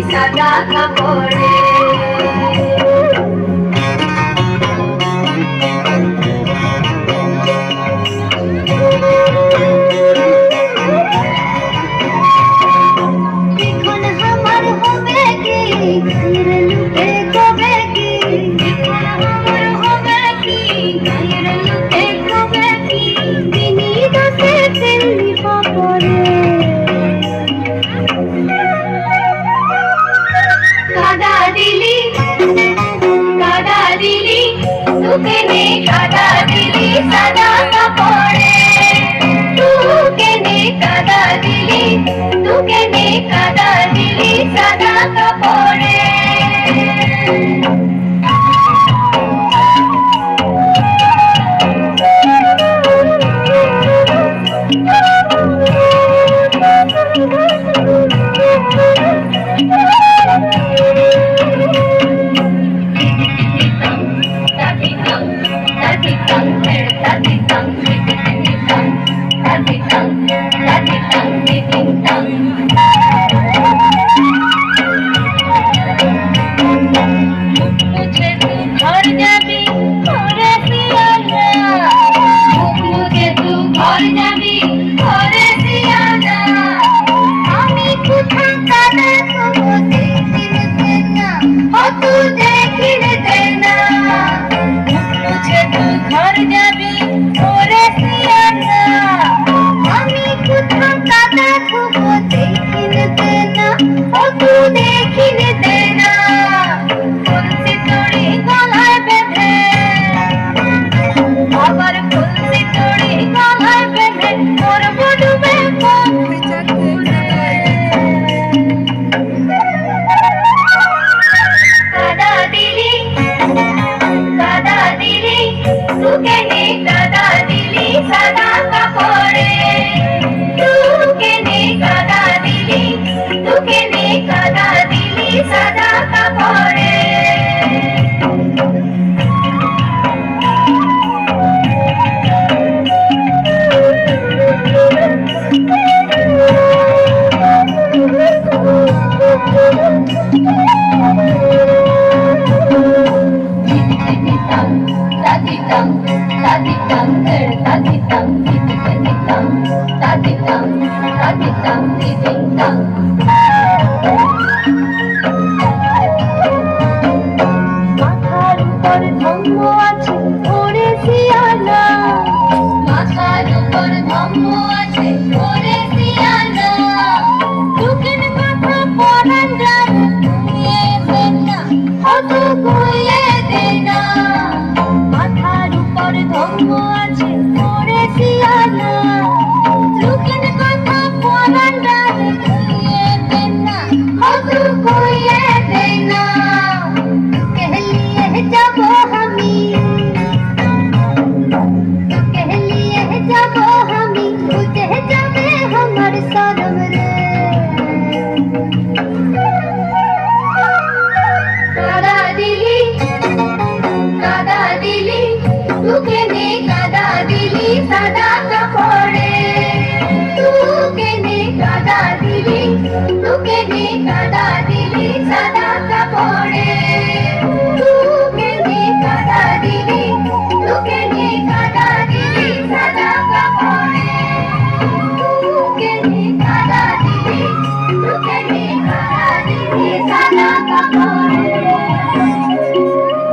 সাদা কাপড়ে। কাদা দিলি সাদা কাপড়ে, তুকে নে কাদা দিলি, তুকে নে কাদা দিলি সাদা কাপড়ে। মাথার উপর ধম্ম আছে ওরে সিয়ানা, মাথার উপর ধম্ম আছে ওরে সিয়ানা, দুঃখের কথা পরাণ যায় কুইয়ে দেন না, অত কুইয়ে দেন না। মাথার উপর ধম্ম আছে ওরে সিয়ানা, দুঃখের কথা পরাণ যায় কুইয়ে দেন না, অত কুইয়ে দেন না। যাবো আমি, कहलिए যাবো আমি, বুঝে যাবে আমার সরম রে। কাদা দিলি, কাদা দিলি, তুকে নে কাদা দিলি সাদা কাপড়ে, তুকে নে কাদা দিলি, তুকে নে কাদা দিলি সাদা কাপড়ে। Look at me,